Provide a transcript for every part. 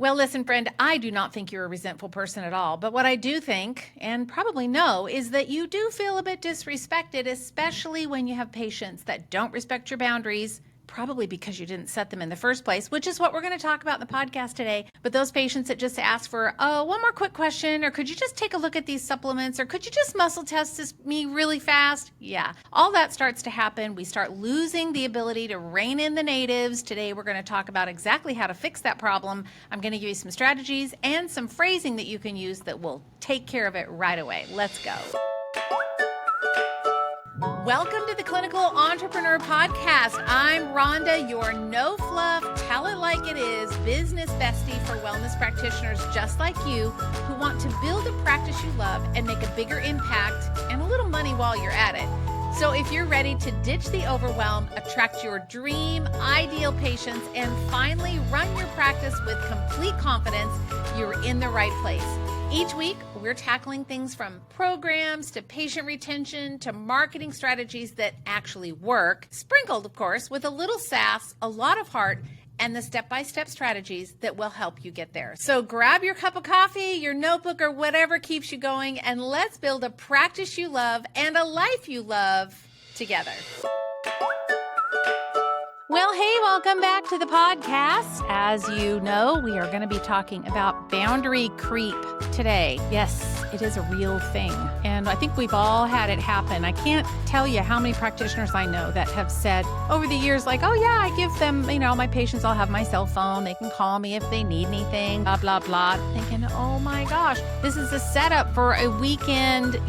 Well, listen, friend, I do not think you're a resentful person at all. But what I do think, and probably know, is that you do feel a bit disrespected, especially when you have patients that don't respect your boundaries, probably because you didn't set them in the first place, which is what we're going to talk about in the podcast today. But those patients that just ask for, oh, one more quick question, or could you just take a look at these supplements, or could you just muscle test me really fast? Yeah, all that starts to happen. We start losing the ability to rein in the natives. Today, we're going to talk about exactly how to fix that problem. I'm going to give you some strategies and some phrasing that you can use that will take care of it right away. Let's go. Welcome to the Clinical Entrepreneur Podcast. I'm Rhonda, your no-fluff, tell it like it is business bestie for wellness practitioners just like you who want to build a practice you love and make a bigger impact and a little money while you're at it. So if you're ready to ditch the overwhelm, attract your dream, ideal patients, and finally run your practice with complete confidence, you're in the right place. Each week, we're tackling things from programs to patient retention to marketing strategies that actually work, sprinkled, of course, with a little sass, a lot of heart, and the step-by-step strategies that will help you get there. So grab your cup of coffee, your notebook, or whatever keeps you going, and let's build a practice you love and a life you love together. Well, hey, welcome back to the podcast. As you know, we are going to be talking about boundary creep today. Yes, it is a real thing. And I think we've all had it happen. I can't tell you how many practitioners I know that have said over the years, like, oh yeah, I give them, my patients all have my cell phone. They can call me if they need anything, blah, blah, blah. Thinking, oh my gosh, this is a setup for a weekend,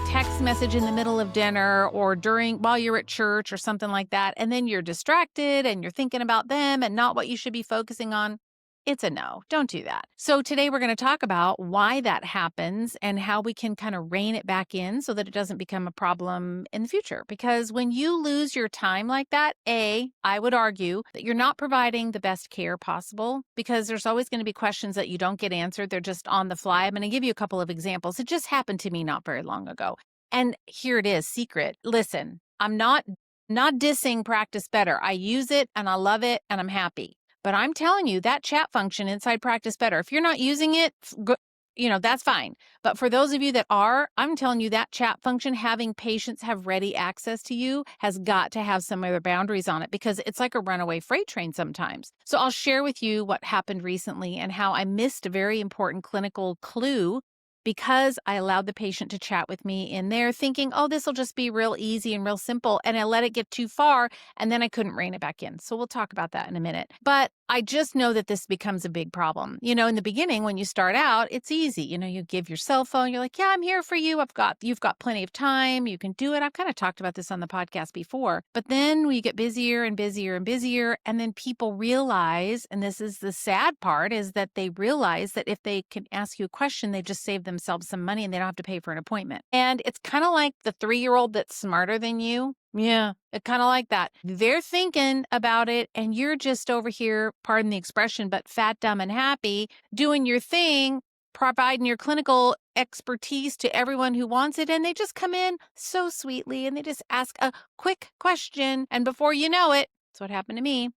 text message in the middle of dinner or while you're at church or something like that. And then you're distracted and you're thinking about them and not what you should be focusing on. It's a no. Don't do that. So today we're going to talk about why that happens and how we can kind of rein it back in so that it doesn't become a problem in the future. Because when you lose your time like that, I would argue that you're not providing the best care possible because there's always going to be questions that you don't get answered. They're just on the fly. I'm going to give you a couple of examples. It just happened to me not very long ago. And here it is, secret. Listen, I'm not dissing Practice Better. I use it and I love it and I'm happy. But I'm telling you that chat function inside Practice Better, if you're not using it, that's fine. But for those of you that are, I'm telling you that chat function, having patients have ready access to you has got to have some other boundaries on it because it's like a runaway freight train sometimes. So I'll share with you what happened recently and how I missed a very important clinical clue because I allowed the patient to chat with me in there thinking, oh, this will just be real easy and real simple. And I let it get too far and then I couldn't rein it back in. So we'll talk about that in a minute. But I just know that this becomes a big problem. In the beginning, when you start out, it's easy. You give your cell phone. You're like, yeah, I'm here for you. You've got plenty of time. You can do it. I've kind of talked about this on the podcast before. But then we get busier and busier and busier. And then people realize, and this is the sad part, is that they realize that if they can ask you a question, they just save themselves some money and they don't have to pay for an appointment. And it's kind of like the 3-year-old that's smarter than you. Yeah, it's kind of like that. They're thinking about it and you're just over here, pardon the expression, but fat, dumb, and happy, doing your thing, providing your clinical expertise to everyone who wants it. And they just come in so sweetly and they just ask a quick question. And before you know it, that's what happened to me.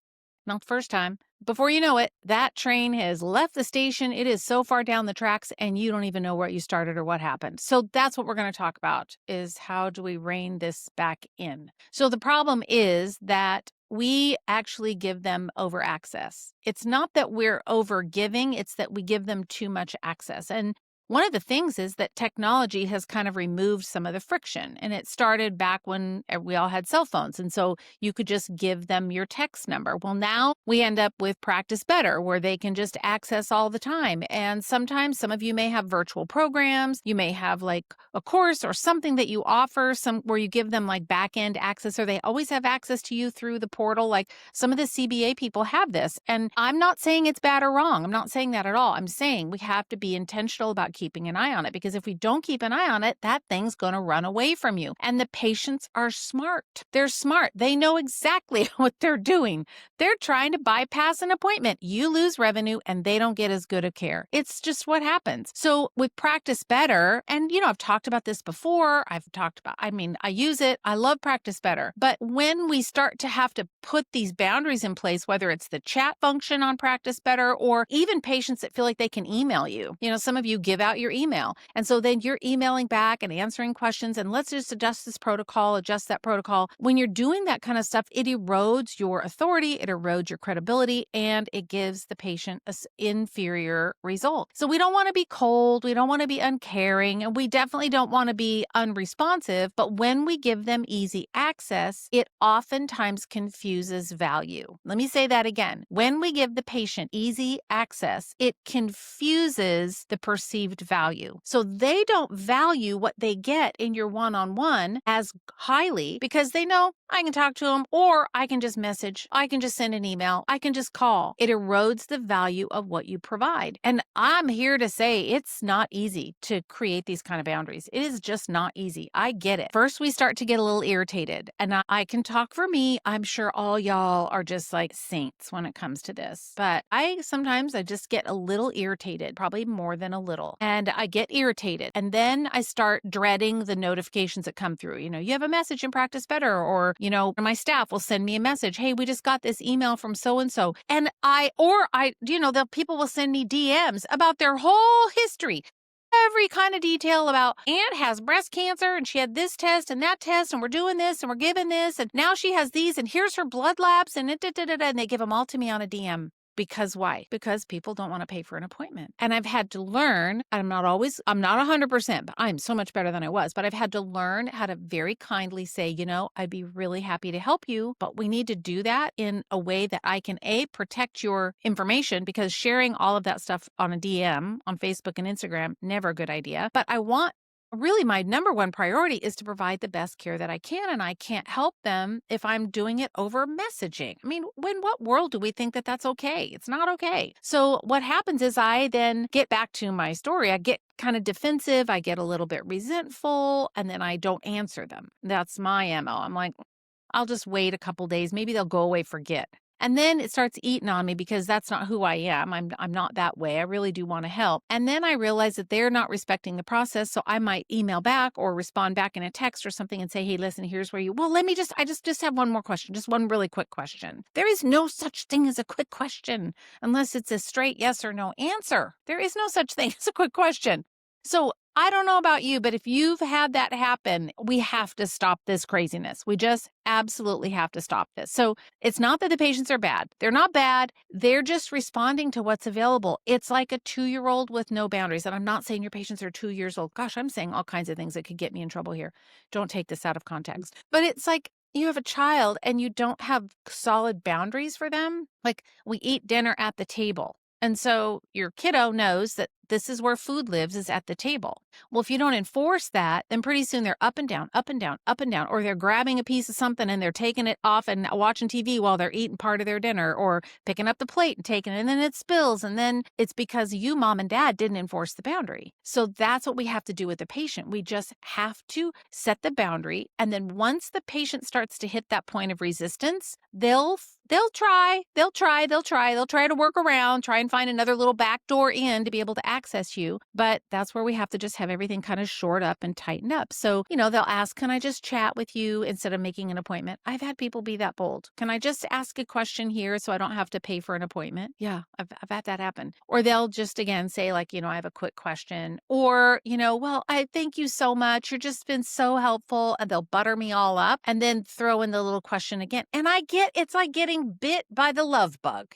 Not the first time. Before you know it, that train has left the station. It is so far down the tracks and you don't even know where you started or what happened. So that's what we're going to talk about is how do we rein this back in? So the problem is that we actually give them over access. It's not that we're over giving, it's that we give them too much access. And one of the things is that technology has kind of removed some of the friction. And it started back when we all had cell phones. And so you could just give them your text number. Well, now we end up with Practice Better, where they can just access all the time. And sometimes some of you may have virtual programs. You may have like a course or something that you offer, where you give them like back-end access, or they always have access to you through the portal. Like some of the CBA people have this. And I'm not saying it's bad or wrong. I'm not saying that at all. I'm saying we have to be intentional about keeping an eye on it, because if we don't keep an eye on it, that thing's going to run away from you. And the patients are smart. They're smart. They know exactly what they're doing. They're trying to bypass an appointment. You lose revenue and they don't get as good a care. It's just what happens. So with Practice Better, and I've talked about this before. I use it. I love Practice Better. But when we start to have to put these boundaries in place, whether it's the chat function on Practice Better or even patients that feel like they can email you, some of you give out your email. And so then you're emailing back and answering questions, and let's just adjust this protocol, adjust that protocol. When you're doing that kind of stuff, it erodes your authority, it erodes your credibility, and it gives the patient an inferior result. So we don't want to be cold, we don't want to be uncaring, and we definitely don't want to be unresponsive, but when we give them easy access, it oftentimes confuses value. Let me say that again. When we give the patient easy access, it confuses the perceived value. So they don't value what they get in your one-on-one as highly because they know I can talk to them, or I can just message, I can just send an email, I can just call. It erodes the value of what you provide. And I'm here to say it's not easy to create these kind of boundaries. It is just not easy. I get it. First, we start to get a little irritated, and I can talk for me. I'm sure all y'all are just like saints when it comes to this, but sometimes I just get a little irritated, probably more than a little, and I get irritated. And then I start dreading the notifications that come through. You have a message in Practice Better, or my staff will send me a message. Hey, we just got this email from so-and-so. And the people will send me DMs about their whole history. Every kind of detail about Aunt has breast cancer and she had this test and that test and we're doing this and we're giving this and now she has these and here's her blood labs and and they give them all to me on a DM. Because why? Because people don't want to pay for an appointment. And I've had to learn, I'm not 100%, but I'm so much better than I was, but I've had to learn how to very kindly say, I'd be really happy to help you, but we need to do that in a way that I can protect your information, because sharing all of that stuff on a DM on Facebook and Instagram, never a good idea. But really, my number one priority is to provide the best care that I can, and I can't help them if I'm doing it over messaging. In what world do we think that that's okay? It's not okay. So what happens is I then get back to my story. I get kind of defensive. I get a little bit resentful, and then I don't answer them. That's my MO. I'm like, I'll just wait a couple days. Maybe they'll go away, forget. And then it starts eating on me because that's not who I am. I'm not that way. I really do want to help. And then I realize that they're not respecting the process. So I might email back or respond back in a text or something and say, hey, listen, here's where I just have one more question. Just one really quick question. There is no such thing as a quick question unless it's a straight yes or no answer. There is no such thing as a quick question. So I don't know about you, but if you've had that happen, we have to stop this craziness. We just absolutely have to stop this. So it's not that the patients are bad. They're not bad. They're just responding to what's available. It's like a 2-year-old with no boundaries. And I'm not saying your patients are 2 years old. Gosh, I'm saying all kinds of things that could get me in trouble here. Don't take this out of context. But it's like you have a child and you don't have solid boundaries for them. Like, we eat dinner at the table. And so your kiddo knows that this is where food lives, is at the table. Well, if you don't enforce that, then pretty soon they're up and down, up and down, up and down, or they're grabbing a piece of something and they're taking it off and watching TV while they're eating part of their dinner, or picking up the plate and taking it, and then it spills. And then it's because you, mom and dad, didn't enforce the boundary. So that's what we have to do with the patient. We just have to set the boundary. And then once the patient starts to hit that point of resistance, they'll try to work around, try and find another little back door in to be able to access you. But that's where we have to just have everything kind of shored up and tightened up. So, they'll ask, can I just chat with you instead of making an appointment? I've had people be that bold. Can I just ask a question here so I don't have to pay for an appointment? Yeah, I've had that happen. Or they'll just, again, say like, I have a quick question. Or, well, I thank you so much. You've just been so helpful. And they'll butter me all up and then throw in the little question again. And it's like getting bit by the love bug.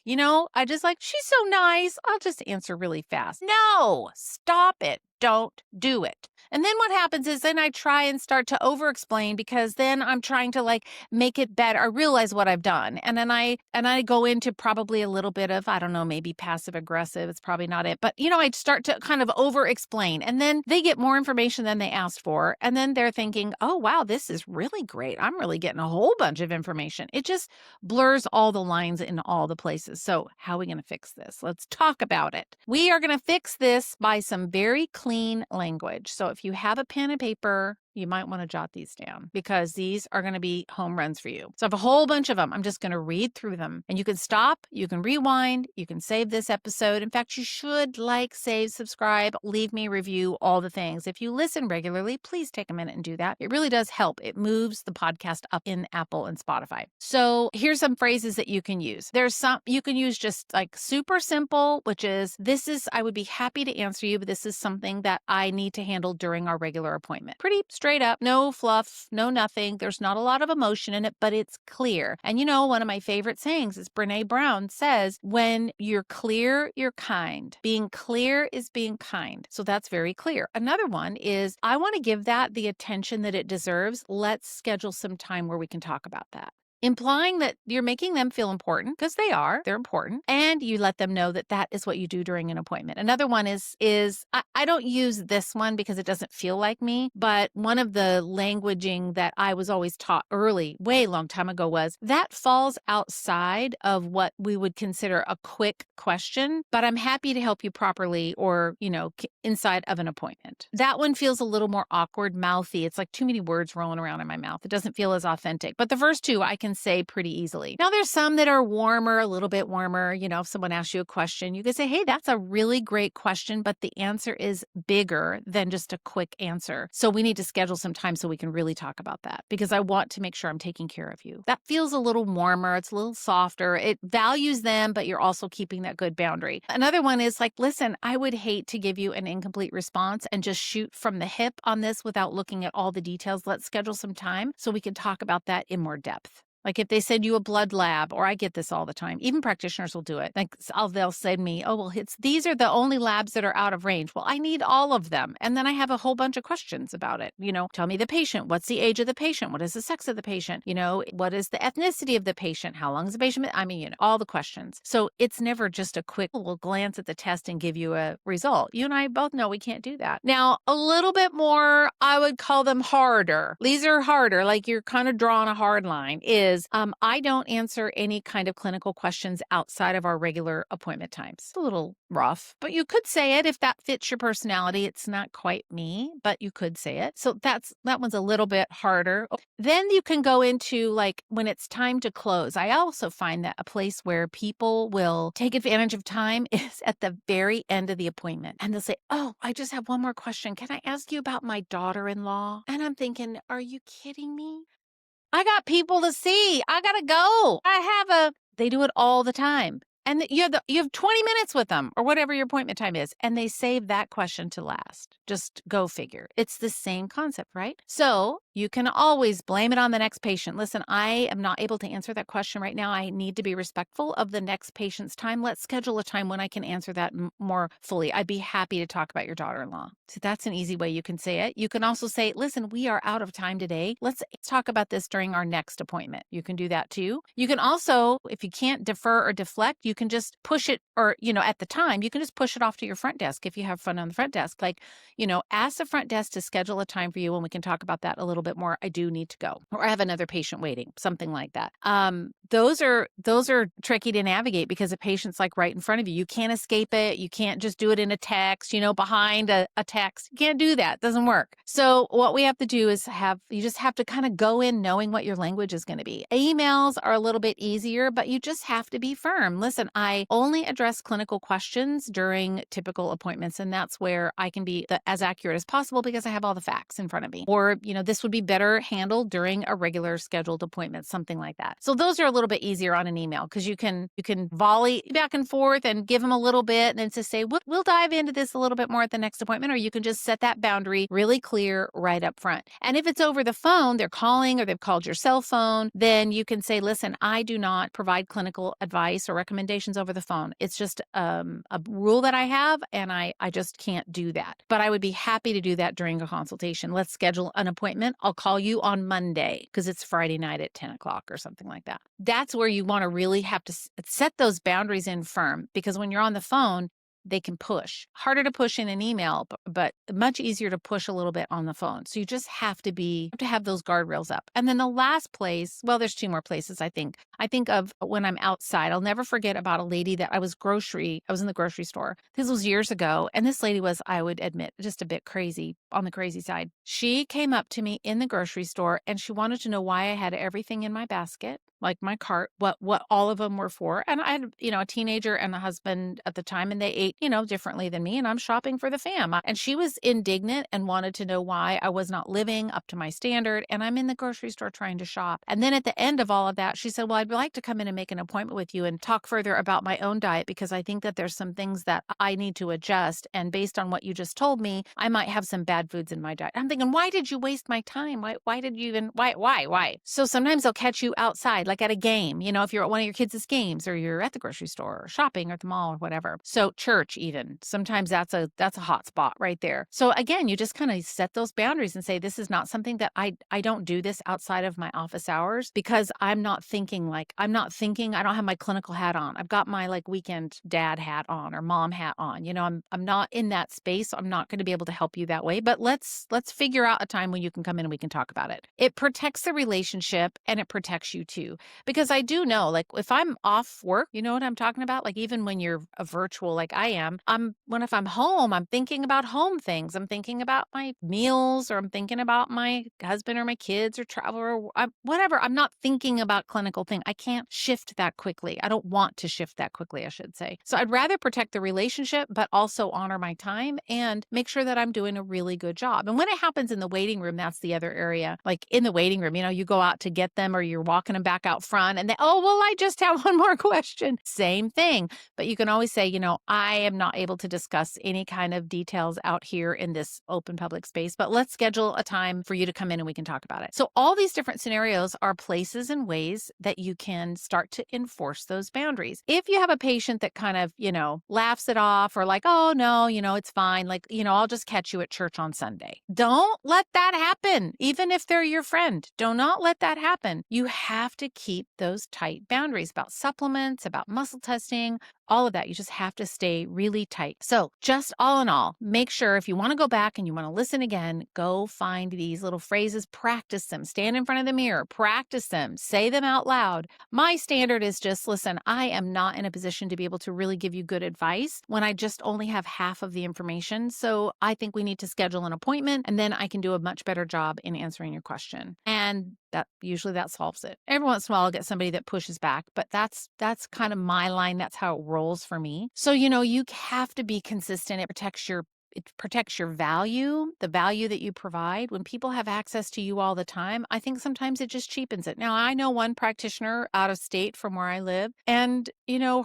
I just like, she's so nice. I'll just answer really fast. No, stop it. Don't do it. And then what happens is then I try and start to over-explain, because then I'm trying to like make it better. I realize what I've done. And then I go into probably a little bit of, I don't know, maybe passive aggressive. It's probably not it. But, I start to kind of over-explain. And then they get more information than they asked for. And then they're thinking, oh, wow, this is really great. I'm really getting a whole bunch of information. It just blurs all the lines in all the places. So how are we going to fix this? Let's talk about it. We are going to fix this by some very clean clean language. So if you have a pen and paper, you might want to jot these down because these are going to be home runs for you. So I have a whole bunch of them. I'm just going to read through them, and you can stop, you can rewind, you can save this episode. In fact, you should like, save, subscribe, leave me a review, all the things. If you listen regularly, please take a minute and do that. It really does help. It moves the podcast up in Apple and Spotify. So here's some phrases that you can use. There's some you can use just like super simple, which is, I would be happy to answer you, but this is something that I need to handle during our regular appointment. Pretty straight up, no fluff, no nothing. There's not a lot of emotion in it, but it's clear. And you know, one of my favorite sayings is Brene Brown says, when you're clear, you're kind. Being clear is being kind. So that's very clear. Another one is, I want to give that the attention that it deserves. Let's schedule some time where we can talk about that. Implying that you're making them feel important, because they're important, and you let them know that that is what you do during an appointment. Another one is I don't use this one because it doesn't feel like me, but one of the languaging that I was always taught early, way long time ago, was that falls outside of what we would consider a quick question, but I'm happy to help you properly or, inside of an appointment. That one feels a little more awkward, mouthy. It's like too many words rolling around in my mouth. It doesn't feel as authentic. But the first two I can say pretty easily. Now, there's some that are warmer, a little bit warmer. If someone asks you a question, you can say, hey, that's a really great question, but the answer is bigger than just a quick answer. So we need to schedule some time so we can really talk about that because I want to make sure I'm taking care of you. That feels a little warmer. It's a little softer. It values them, but you're also keeping that good boundary. Another one is like, listen, I would hate to give you an incomplete response and just shoot from the hip on this without looking at all the details. Let's schedule some time so we can talk about that in more depth. Like if they send you a blood lab, or I get this all the time, even practitioners will do it. Like they'll send me, oh, well, these are the only labs that are out of range. Well, I need all of them. And then I have a whole bunch of questions about it. Tell me the patient. What's the age of the patient? What is the sex of the patient? What is the ethnicity of the patient? How long is the patient? All the questions. So it's never just a quick, we'll glance at the test and give you a result. You and I both know we can't do that. Now, a little bit more, I would call them harder. These are harder, like you're kind of drawing a hard line, I don't answer any kind of clinical questions outside of our regular appointment times. It's a little rough, but you could say it if that fits your personality. It's not quite me, but you could say it. So that one's a little bit harder. Then you can go into like when it's time to close. I also find that a place where people will take advantage of time is at the very end of the appointment. And they'll say, oh, I just have one more question. Can I ask you about my daughter-in-law? And I'm thinking, are you kidding me? I got people to see. I got to go. They do it all the time. And you have 20 minutes with them or whatever your appointment time is. And they save that question to last. Just go figure. It's the same concept, right? So you can always blame it on the next patient. Listen, I am not able to answer that question right now. I need to be respectful of the next patient's time. Let's schedule a time when I can answer that more fully. I'd be happy to talk about your daughter-in-law. So that's an easy way you can say it. You can also say, listen, we are out of time today. Let's talk about this during our next appointment. You can do that too. You can also, if you can't defer or deflect, you can just push it or, at the time, you can just push it off to your front desk if you have fun on the front desk. Like, ask the front desk to schedule a time for you and we can talk about that a little bit more. I do need to go, or I have another patient waiting, something like that. Those are tricky to navigate because a patient's like right in front of you. You can't escape it. You can't just do it in a text, behind a text. You can't do that. It doesn't work. So what we have to do is you just have to kind of go in knowing what your language is going to be. Emails are a little bit easier, but you just have to be firm. Listen, I only address clinical questions during typical appointments, and that's where I can be as accurate as possible because I have all the facts in front of me. Or, this would be better handled during a regular scheduled appointment, something like that. So those are a little bit easier on an email because you can volley back and forth and give them a little bit and then to say, we'll dive into this a little bit more at the next appointment, or you can just set that boundary really clear right up front. And if it's over the phone, they're calling or they've called your cell phone, then you can say, listen, I do not provide clinical advice or recommendations over the phone. It's just a rule that I have, and I just can't do that. But I would be happy to do that during a consultation. Let's schedule an appointment. I'll call you on Monday because it's Friday night at 10 o'clock or something like that. That's where you want to really have to set those boundaries in firm, because when you're on the phone, they can push. Harder to push in an email, but much easier to push a little bit on the phone. So you just have to have those guardrails up. And then the last place, well, there's two more places I think. I think of when I'm outside. I'll never forget about a lady that I was in the grocery store. This was years ago. And this lady was, I would admit, just a bit crazy, on the crazy side. She came up to me in the grocery store and she wanted to know why I had everything in my basket, like my cart, what all of them were for. And I had, a teenager and a husband at the time, and they ate, differently than me. And I'm shopping for the fam. And she was indignant and wanted to know why I was not living up to my standard. And I'm in the grocery store trying to shop. And then at the end of all of that, she said, well, I'd like to come in and make an appointment with you and talk further about my own diet, because I think that there's some things that I need to adjust. And based on what you just told me, I might have some bad foods in my diet. I'm thinking, why did you waste my time? Why did you even, why? So sometimes they'll catch you outside, like at a game, if you're at one of your kids' games, or you're at the grocery store or shopping or at the mall or whatever. So church, even sometimes that's a hot spot right there. So again, you just kind of set those boundaries and say, this is not something that I don't do this outside of my office hours, because I don't have my clinical hat on. I've got my like weekend dad hat on or mom hat on. I'm not in that space. So I'm not going to be able to help you that way, but let's figure out a time when you can come in and we can talk about it. It protects the relationship and it protects you too. Because I do know, like if I'm off work, you know what I'm talking about? Like even when you're a virtual like I am, if I'm home, I'm thinking about home things. I'm thinking about my meals, or I'm thinking about my husband or my kids or travel or whatever. I'm not thinking about clinical thing. I can't shift that quickly. I don't want to shift that quickly, I should say. So I'd rather protect the relationship, but also honor my time and make sure that I'm doing a really good job. And when it happens in the waiting room, that's the other area. Like in the waiting room, you go out to get them or you're walking them back out front and I just have one more question. Same thing. But you can always say, I am not able to discuss any kind of details out here in this open public space, but let's schedule a time for you to come in and we can talk about it. So all these different scenarios are places and ways that you can start to enforce those boundaries. If you have a patient that kind of, laughs it off or like, oh no, it's fine. Like, I'll just catch you at church on Sunday. Don't let that happen. Even if they're your friend, do not let that happen. You have to keep those tight boundaries about supplements, about muscle testing, all of that. You just have to stay really tight. So just all in all, make sure if you want to go back and you want to listen again, go find these little phrases, practice them, stand in front of the mirror, practice them, say them out loud. My standard is just, listen, I am not in a position to be able to really give you good advice when I just only have half of the information. So I think we need to schedule an appointment and then I can do a much better job in answering your question. And that solves it. Every once in a while I'll get somebody that pushes back, but that's kind of my line. That's how it rolls for me. So, you have to be consistent. It protects your value, the value that you provide. When people have access to you all the time, I think sometimes it just cheapens it. Now, I know one practitioner out of state from where I live, and,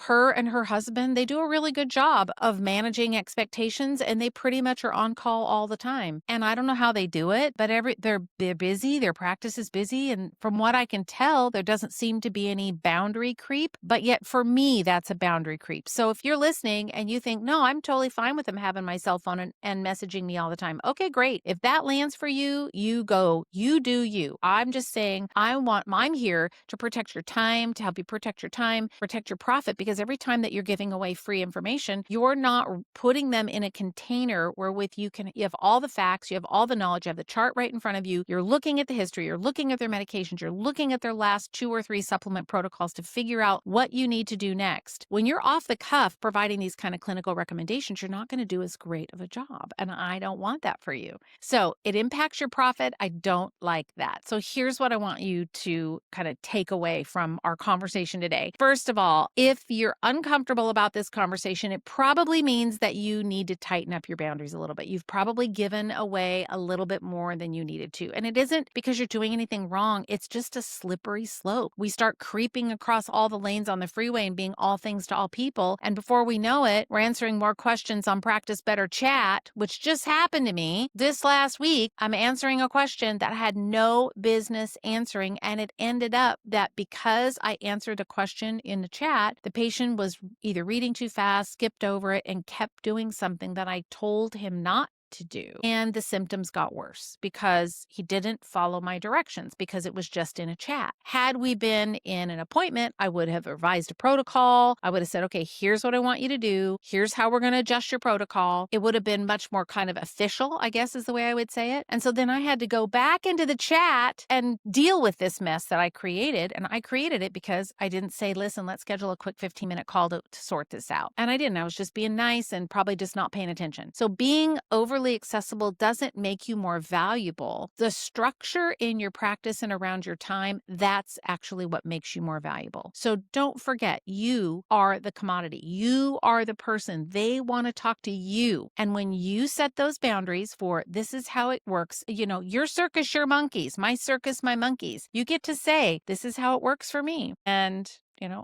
her and her husband, they do a really good job of managing expectations, and they pretty much are on call all the time. And I don't know how they do it, but they're busy, their practice is busy. And from what I can tell, there doesn't seem to be any boundary creep, but yet for me, that's a boundary creep. So if you're listening and you think, no, I'm totally fine with them having my cell phone and messaging me all the time. Okay, great. If that lands for you, you go, you do you. I'm just saying I'm here to protect your time, to help you protect your time, protect your profit, because every time that you're giving away free information, you're not putting them in a container wherewith you have all the facts, you have all the knowledge, you have the chart right in front of you. You're looking at the history, you're looking at their medications, you're looking at their last 2 or 3 supplement protocols to figure out what you need to do next. When you're off the cuff providing these kind of clinical recommendations, you're not going to do as great of a job. And I don't want that for you. So it impacts your profit. I don't like that. So here's what I want you to kind of take away from our conversation today. First of all, if you're uncomfortable about this conversation, it probably means that you need to tighten up your boundaries a little bit. You've probably given away a little bit more than you needed to. And it isn't because you're doing anything wrong. It's just a slippery slope. We start creeping across all the lanes on the freeway and being all things to all people. And before we know it, we're answering more questions on Practice Better Chat, which just happened to me this last week. I'm answering a question that I had no business answering. And it ended up that because I answered a question in the chat, the patient was either reading too fast, skipped over it, and kept doing something that I told him not to do. And the symptoms got worse because he didn't follow my directions because it was just in a chat. Had we been in an appointment, I would have revised a protocol. I would have said, okay, here's what I want you to do. Here's how we're going to adjust your protocol. It would have been much more kind of official, I guess is the way I would say it. And so then I had to go back into the chat and deal with this mess that I created. And I created it because I didn't say, listen, let's schedule a quick 15-minute call to sort this out. And I didn't. I was just being nice and probably just not paying attention. So being overly accessible doesn't make you more valuable. The structure in your practice and around your time, that's actually what makes you more valuable. So don't forget, you are the commodity. You are the person. They want to talk to you. And when you set those boundaries for this is how it works, your circus, your monkeys, my circus, my monkeys, you get to say, this is how it works for me. And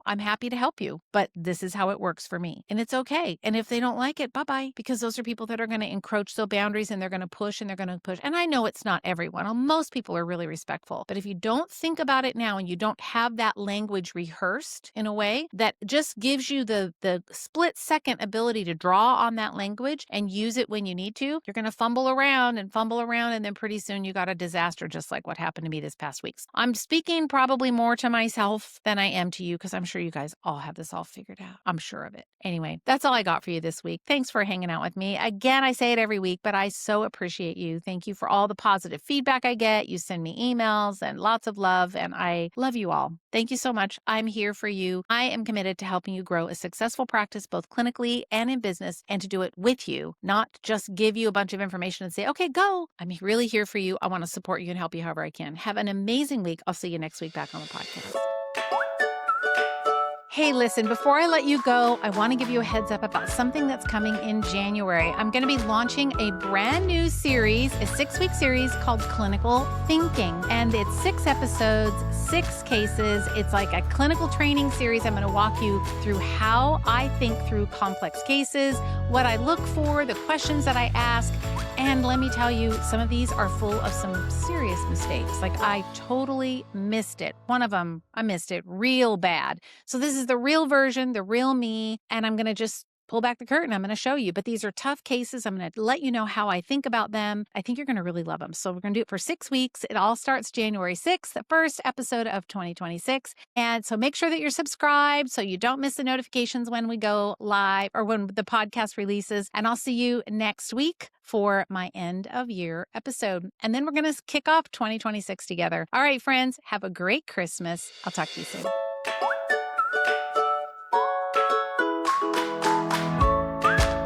I'm happy to help you, but this is how it works for me. And it's okay. And if they don't like it, bye-bye, because those are people that are going to encroach those boundaries and they're going to push and they're going to push. And I know it's not everyone. Most people are really respectful. But if you don't think about it now and you don't have that language rehearsed in a way that just gives you the split second ability to draw on that language and use it when you need to, you're going to fumble around. And then pretty soon you got a disaster, just like what happened to me this past week. I'm speaking probably more to myself than I am to you, because I'm sure you guys all have this all figured out. I'm sure of it. Anyway, that's all I got for you this week. Thanks for hanging out with me. Again, I say it every week, but I so appreciate you. Thank you for all the positive feedback I get. You send me emails and lots of love, and I love you all. Thank you so much. I'm here for you. I am committed to helping you grow a successful practice, both clinically and in business, and to do it with you, not just give you a bunch of information and say, okay, go. I'm really here for you. I want to support you and help you however I can. Have an amazing week. I'll see you next week back on the podcast. Hey, listen, before I let you go, I want to give you a heads up about something that's coming in January. I'm going to be launching a brand new series, a 6-week series called Clinical Thinking. And it's 6 episodes, 6 cases. It's like a clinical training series. I'm going to walk you through how I think through complex cases, what I look for, the questions that I ask. And let me tell you, some of these are full of some serious mistakes. Like I totally missed it. One of them, I missed it real bad. So this is the real version, the real me. And I'm going to just pull back the curtain. I'm going to show you. But these are tough cases. I'm going to let you know how I think about them. I think you're going to really love them. So we're going to do it for 6 weeks. It all starts January 6th, the first episode of 2026. And so make sure that you're subscribed so you don't miss the notifications when we go live or when the podcast releases. And I'll see you next week for my end of year episode. And then we're going to kick off 2026 together. All right, friends, have a great Christmas. I'll talk to you soon.